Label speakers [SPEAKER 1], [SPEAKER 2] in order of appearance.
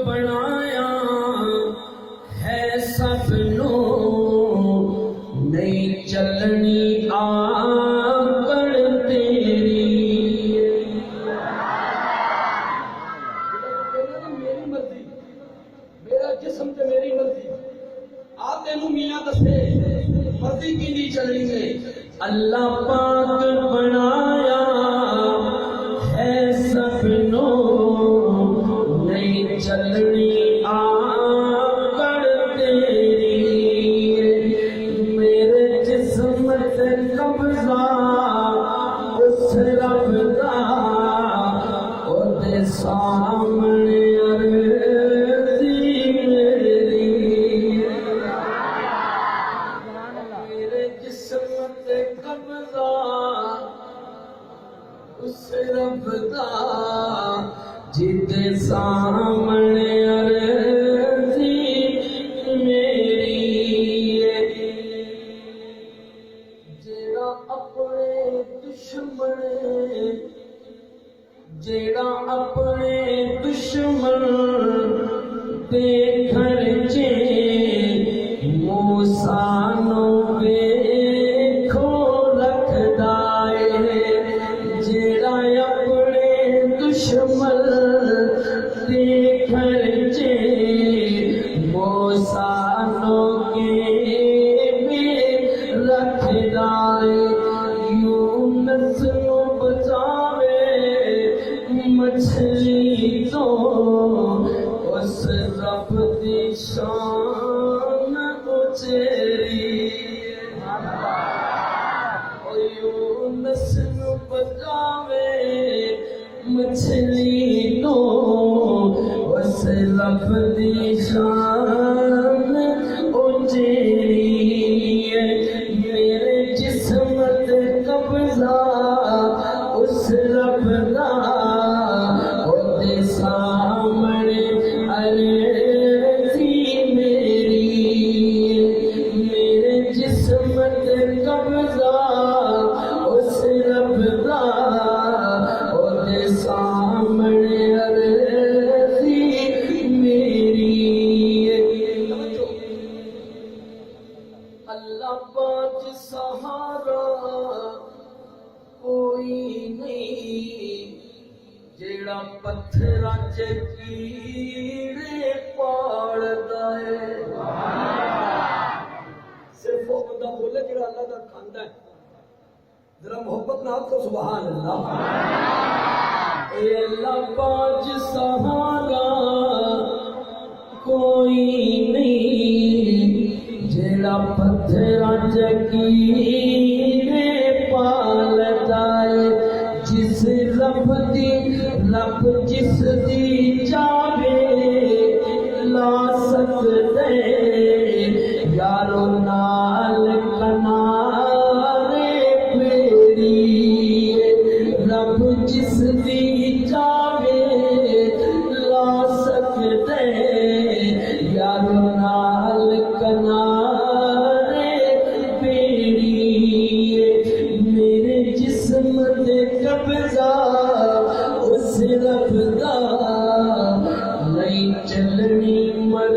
[SPEAKER 1] بنایا ہے سب نو نہیں چلنی آکڑ تیری
[SPEAKER 2] میری مرضی میرا جسم تے میری مرضی آپ تینوں میاں دسے مرضی کی نہیں چلنی ہے
[SPEAKER 1] اللہ پاک بنایا ہے سب نو نہیں چلنی آکڑ تیری میرے جسم سے قبضہ اس رب دا اس سامنے عرضی میری میرے جسم تے قبضہ اس رب دا جدے سامنے عرضی میری جیڑا اپنے دشمن جیڑا اپنے دشمن دے گھر چے موسیٰ نو ویکھو رکھدا اے جیڑا اپنے دشمن دے گھر چے موسیٰ نو رکھدا اے یونس نو بچاوے مچھلی تو اس رب دی شان اچیری یونس نو بچاوے مچھلی تو اس رب دی شان اچیری میرے جسم تے قبضہ اس رب دا دے سامنے عرضی میری میرے جسم تے قبضہ اس رب دا دے سامنے عرضی میری اللہ پاک سہارا کوئی نہیں جیڑا پتھراں چ کیڑے پاڑدا اے
[SPEAKER 2] صرف وہ بندہ بولے جڑا اللہ دا کھاندا ہے ذرا محبت نال تو سبحان اللہ
[SPEAKER 1] اے اللہ پاک سہارا کوئی نہیں جیڑا پتھراں چ کیڑے پالدا اے جس رب جس دی چاہے لا سکدے یارو نال کنارے پیری رب جس دی چاہے لا سکدے یارو نال کنارے پیری میرے جسم تے قبضہ اس رب دا نہیں چلنی مر